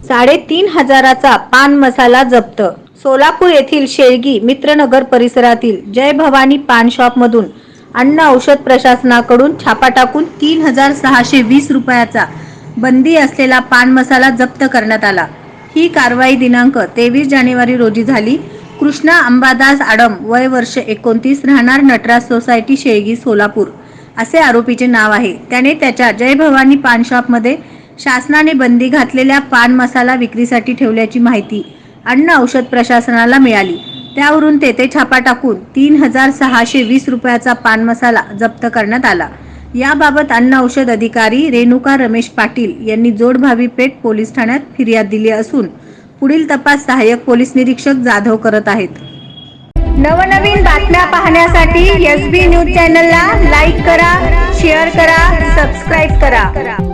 3,500चा पान मसाला जप्त। सोलापूर येथील शेळगी मित्रनगर परिसरातील जय भवानी पान शॉप मधून अन्न औषध प्रशासनाकडून छापा टाकून 3,620 रुपयाचा बंदी असलेला पान मसाला जप्त करण्यात आला। ही कारवाई दिनांक 23 जानेवारी रोजी झाली। कृष्णा अंबादास आडम, वय वर्ष 29, राहणार नटराज सोसायटी, शेळगी, सोलापूर असे आरोपीचे नाव आहे। त्याने त्याच्या जय भवानी पान शॉप मध्ये शासनाने बंदी घातलेल्या पान मसाला विक्रीसाठी ठेवल्याची माहिती अन्न औषध प्रशासनाला मिळाली। त्यावरून तेथे छापा टाकून 3,620 रुपयाचा पान मसाला जप्त करण्यात आला। याबाबत अन्न औषध अधिकारी रेणुका रमेश पाटील यांनी जोडभावी पेठ पोलीस ठाण्यात फिर्याद दिली असून पुढील तपास सहाय्यक पोलीस निरीक्षक जाधव करत आहेत। नवनवीन बातम्या पाहण्यासाठी SB न्यूज चॅनलला लाईक करा, शेअर करा, सबस्क्राईब करा।